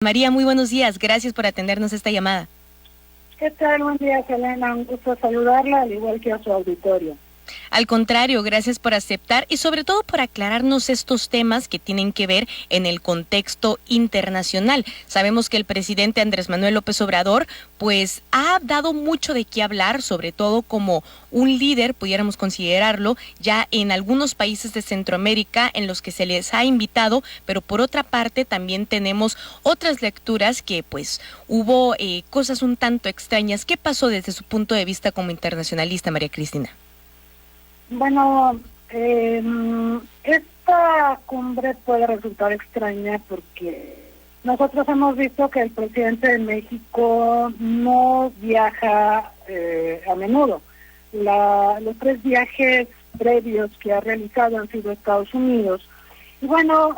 María, muy buenos días. Gracias por atendernos esta llamada. ¿Qué tal? Buen día, Selena. Un gusto saludarla, al igual que a su auditorio. Al contrario, gracias por aceptar y sobre todo por aclararnos estos temas que tienen que ver en el contexto internacional. Sabemos que el presidente Andrés Manuel López Obrador pues ha dado mucho de qué hablar, sobre todo como un líder, pudiéramos considerarlo, ya en algunos países de Centroamérica en los que se les ha invitado, pero por otra parte también tenemos otras lecturas que pues hubo cosas un tanto extrañas. ¿Qué pasó desde su punto de vista como internacionalista, María Cristina? Bueno, esta cumbre puede resultar extraña porque nosotros hemos visto que el presidente de México no viaja a menudo. Los 3 viajes previos que ha realizado han sido a Estados Unidos. Y bueno,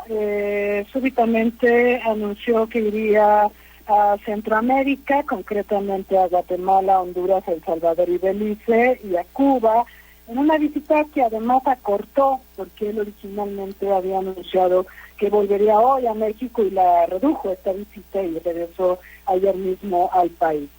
súbitamente anunció que iría a Centroamérica, concretamente a Guatemala, Honduras, El Salvador y Belice, y a Cuba, en una visita que además acortó, porque él originalmente había anunciado que volvería hoy a México y la redujo esta visita y regresó ayer mismo al país.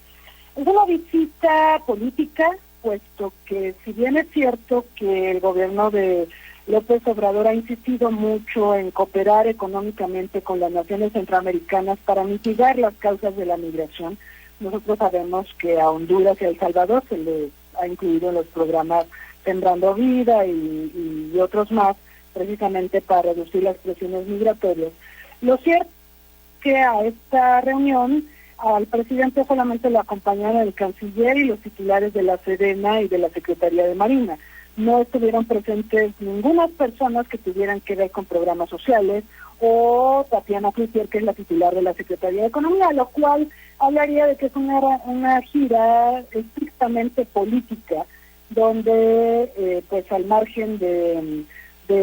Es una visita política, puesto que si bien es cierto que el gobierno de López Obrador ha insistido mucho en cooperar económicamente con las naciones centroamericanas para mitigar las causas de la migración, nosotros sabemos que a Honduras y a El Salvador se les ha incluido en los programas Sembrando Vida y otros más, precisamente para reducir las presiones migratorias. Lo cierto es que a esta reunión al presidente solamente lo acompañaron el canciller y los titulares de la Sedena y de la Secretaría de Marina. No estuvieron presentes ninguna personas que tuvieran que ver con programas sociales o Tatiana Cloutier, que es la titular de la Secretaría de Economía, lo cual hablaría de que es una gira estrictamente política, donde pues al margen de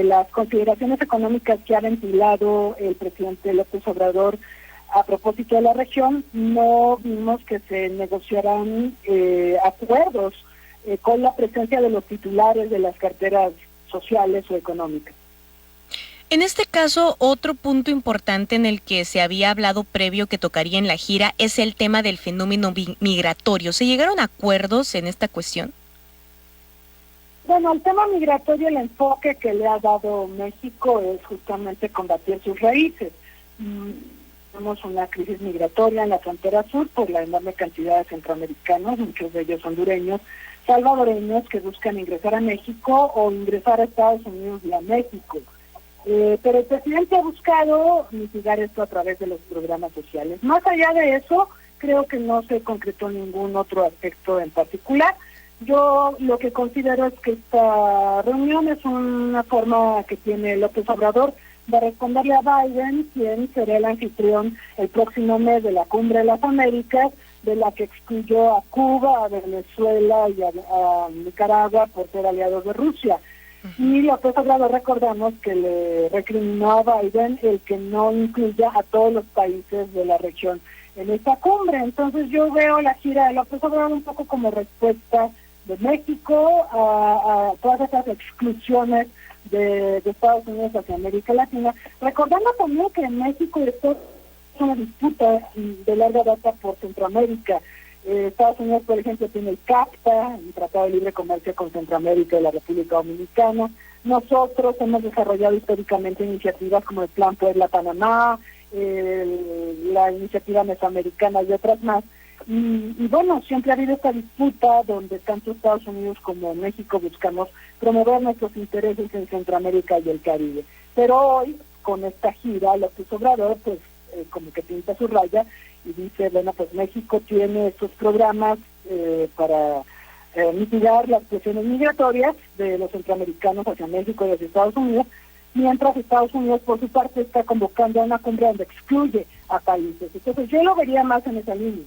las consideraciones económicas que ha ventilado el presidente López Obrador a propósito de la región, no vimos que se negociaran acuerdos con la presencia de los titulares de las carteras sociales o económicas. En este caso, otro punto importante en el que se había hablado previo que tocaría en la gira es el tema del fenómeno migratorio. ¿Se llegaron a acuerdos en esta cuestión? Bueno, el tema migratorio, el enfoque que le ha dado México es justamente combatir sus raíces. Tenemos una crisis migratoria en la frontera sur por la enorme cantidad de centroamericanos, muchos de ellos hondureños, salvadoreños que buscan ingresar a México o ingresar a Estados Unidos y a México. Pero el presidente ha buscado mitigar esto a través de los programas sociales. Más allá de eso, creo que no se concretó ningún otro aspecto en particular. Yo lo que considero es que esta reunión es una forma que tiene López Obrador de responderle a Biden, quien será el anfitrión el próximo mes de la Cumbre de las Américas, de la que excluyó a Cuba, a Venezuela y a Nicaragua por ser aliados de Rusia. Y López Obrador, recordamos que le recriminó a Biden el que no incluya a todos los países de la región en esta cumbre. Entonces yo veo la gira de López Obrador un poco como respuesta de México a todas esas exclusiones de Estados Unidos hacia América Latina, recordando también que en México esto es una disputa de larga data por Centroamérica. Estados Unidos, por ejemplo, tiene el CAFTA, el Tratado de Libre Comercio con Centroamérica y la República Dominicana. Nosotros hemos desarrollado históricamente iniciativas como el Plan Puebla-Panamá, la iniciativa mesoamericana y otras más. Y bueno, siempre ha habido esta disputa donde tanto Estados Unidos como México buscamos promover nuestros intereses en Centroamérica y el Caribe. Pero hoy, con esta gira, López Obrador, pues como que pinta su raya y dice, bueno, pues México tiene estos programas para mitigar las presiones migratorias de los centroamericanos hacia México y hacia Estados Unidos, mientras Estados Unidos, por su parte, está convocando a una cumbre donde excluye a países. Entonces yo lo vería más en esa línea.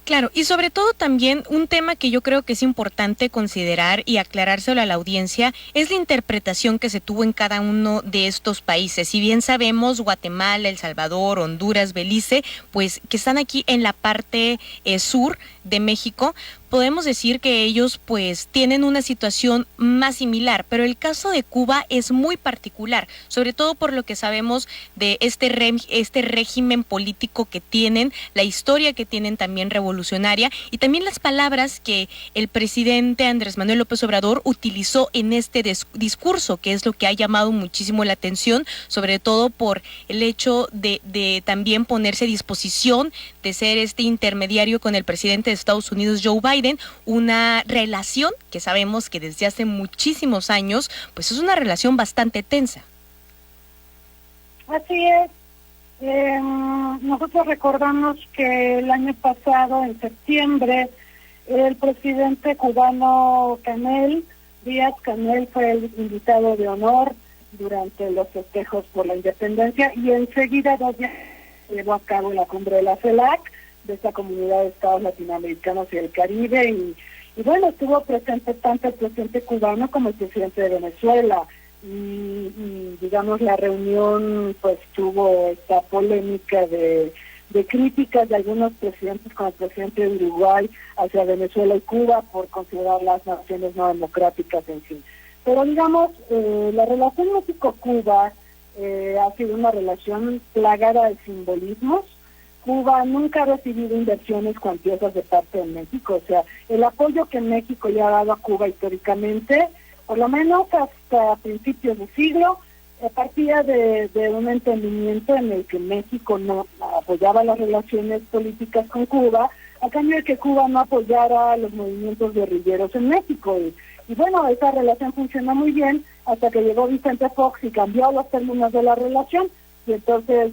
Claro, y sobre todo también un tema que yo creo que es importante considerar y aclarárselo a la audiencia es la interpretación que se tuvo en cada uno de estos países. Si bien sabemos Guatemala, El Salvador, Honduras, Belice, pues que están aquí en la parte sur de México, podemos decir que ellos pues tienen una situación más similar, pero el caso de Cuba es muy particular, sobre todo por lo que sabemos de este régimen político que tienen, la historia que tienen también revolucionaria y también las palabras que el presidente Andrés Manuel López Obrador utilizó en este discurso, que es lo que ha llamado muchísimo la atención, sobre todo por el hecho de también ponerse a disposición de ser este intermediario con el presidente de Estados Unidos, Joe Biden, una relación que sabemos que desde hace muchísimos años, pues es una relación bastante tensa. Así es. Nosotros recordamos que el año pasado, en septiembre, el presidente cubano Díaz-Canel fue el invitado de honor durante los festejos por la independencia y enseguida 2 días llevó a cabo la cumbre de la CELAC, de esta comunidad de estados latinoamericanos y el Caribe, y bueno, estuvo presente tanto el presidente cubano como el presidente de Venezuela, y digamos la reunión pues tuvo esta polémica de críticas de algunos presidentes, como el presidente de Uruguay, hacia Venezuela y Cuba por considerar las naciones no democráticas en fin. Pero digamos, la relación México-Cuba ha sido una relación plagada de simbolismos. Cuba nunca ha recibido inversiones cuantiosas de parte de México, o sea, el apoyo que México ya ha dado a Cuba históricamente, por lo menos hasta principios de siglo, partía de un entendimiento en el que México no apoyaba las relaciones políticas con Cuba, a cambio de que Cuba no apoyara los movimientos guerrilleros en México. Y bueno, esa relación funcionó muy bien hasta que llegó Vicente Fox y cambió los términos de la relación, y entonces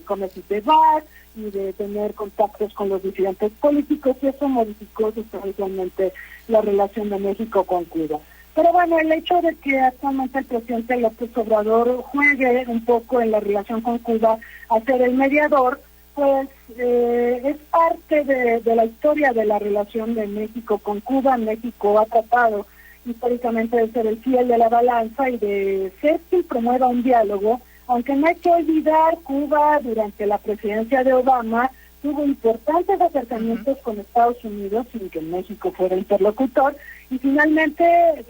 comenzó de paz y de tener contactos con los disidentes políticos, y eso modificó sustancialmente la relación de México con Cuba. Pero bueno, el hecho de que actualmente el presidente López Obrador juegue un poco en la relación con Cuba a ser el mediador, pues es parte de la historia de la relación de México con Cuba. México ha tratado históricamente de ser el fiel de la balanza y de ser quien promueva un diálogo, aunque no hay que olvidar, Cuba durante la presidencia de Obama tuvo importantes acercamientos con Estados Unidos sin que México fuera interlocutor, y finalmente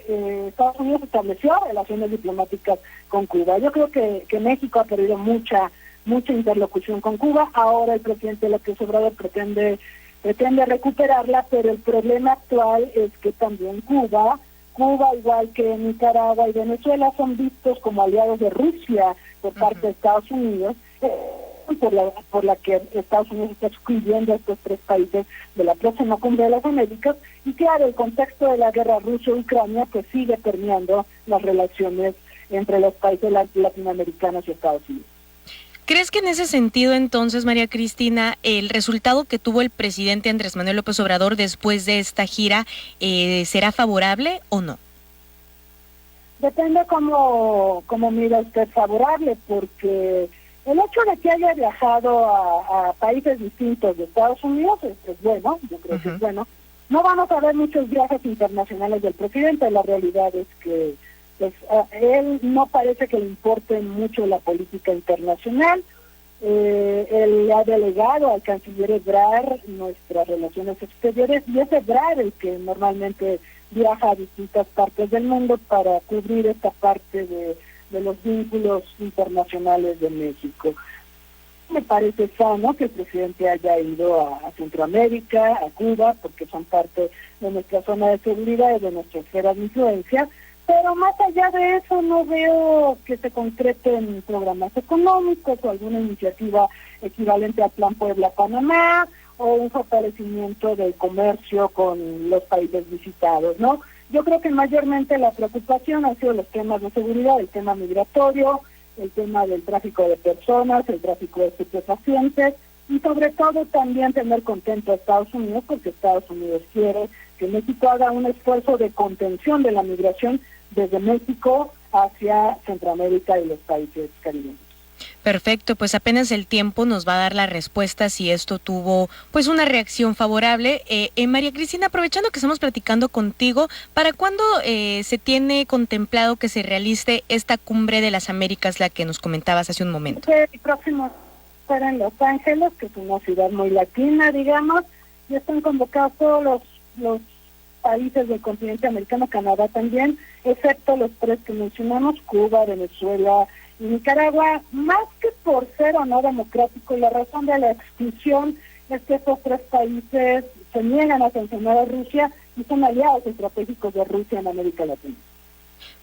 Estados Unidos estableció relaciones diplomáticas con Cuba. Yo creo que México ha perdido mucha interlocución con Cuba. Ahora el presidente López Obrador pretende recuperarla, pero el problema actual es que también Cuba, igual que Nicaragua y Venezuela, son vistos como aliados de Rusia por parte de Estados Unidos, por la que Estados Unidos está excluyendo a estos 3 países de la próxima cumbre de las Américas. Y claro, el contexto de la guerra Rusia-Ucrania pues sigue permeando las relaciones entre los países latinoamericanos y Estados Unidos. ¿Crees que en ese sentido entonces, María Cristina, el resultado que tuvo el presidente Andrés Manuel López Obrador después de esta gira será favorable o no? Depende cómo mira usted favorable, porque el hecho de que haya viajado a países distintos de Estados Unidos es bueno, yo creo que es bueno. No vamos a ver muchos viajes internacionales del presidente, la realidad es que pues, él no parece que le importe mucho la política internacional. Él le ha delegado al canciller Ebrard nuestras relaciones exteriores, y es Ebrard el que normalmente viaja a distintas partes del mundo para cubrir esta parte de los vínculos internacionales de México. Me parece sano que el presidente haya ido a Centroamérica, a Cuba, porque son parte de nuestra zona de seguridad y de nuestra esfera de influencia, pero más allá de eso no veo que se concreten programas económicos o alguna iniciativa equivalente al Plan Puebla-Panamá o un fortalecimiento del comercio con los países visitados, ¿no? Yo creo que mayormente la preocupación ha sido los temas de seguridad, el tema migratorio, el tema del tráfico de personas, el tráfico de estupefacientes, y sobre todo también tener contento a Estados Unidos, porque Estados Unidos quiere que México haga un esfuerzo de contención de la migración desde México hacia Centroamérica y los países caribeños. Perfecto, pues apenas el tiempo nos va a dar la respuesta si esto tuvo pues una reacción favorable. María Cristina, aprovechando que estamos platicando contigo, ¿para cuándo se tiene contemplado que se realice esta cumbre de las Américas, la que nos comentabas hace un momento? El próximo será en Los Ángeles, que es una ciudad muy latina, digamos, Ya están convocados todos los países del continente americano, Canadá también, excepto los tres que mencionamos, Cuba, Venezuela y Nicaragua, más que por ser o no democrático. La razón de la exclusión es que estos tres países se niegan a sancionar a Rusia y son aliados estratégicos de Rusia en América Latina.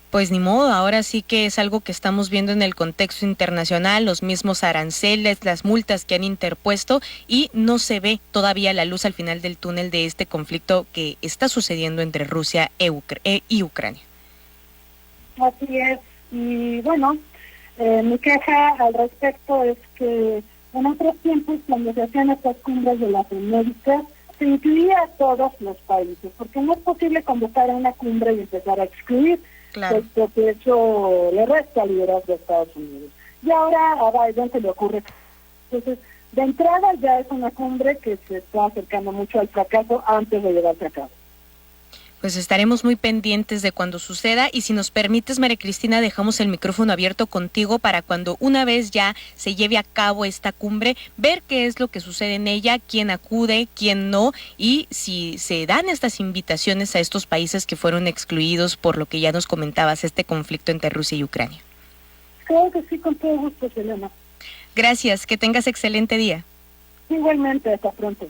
Pues ni modo, ahora sí que es algo que estamos viendo en el contexto internacional, los mismos aranceles, las multas que han interpuesto, y no se ve todavía la luz al final del túnel de este conflicto que está sucediendo entre Rusia y Ucrania. Así es, y bueno, mi queja al respecto es que en otros tiempos, cuando se hacían estas cumbres de las Américas, se incluía a todos los países, porque no es posible convocar a una cumbre y empezar a excluir. Claro. Porque eso le resta liderazgo a Estados Unidos. Y ahora a Biden se le ocurre. Entonces, de entrada ya es una cumbre que se está acercando mucho al fracaso antes de llevarse a cabo. Pues estaremos muy pendientes de cuando suceda, y si nos permites, María Cristina, dejamos el micrófono abierto contigo para cuando una vez ya se lleve a cabo esta cumbre, ver qué es lo que sucede en ella, quién acude, quién no, y si se dan estas invitaciones a estos países que fueron excluidos por lo que ya nos comentabas, este conflicto entre Rusia y Ucrania. Creo que sí, con todo gusto, Selena. Gracias, que tengas excelente día. Igualmente, hasta pronto.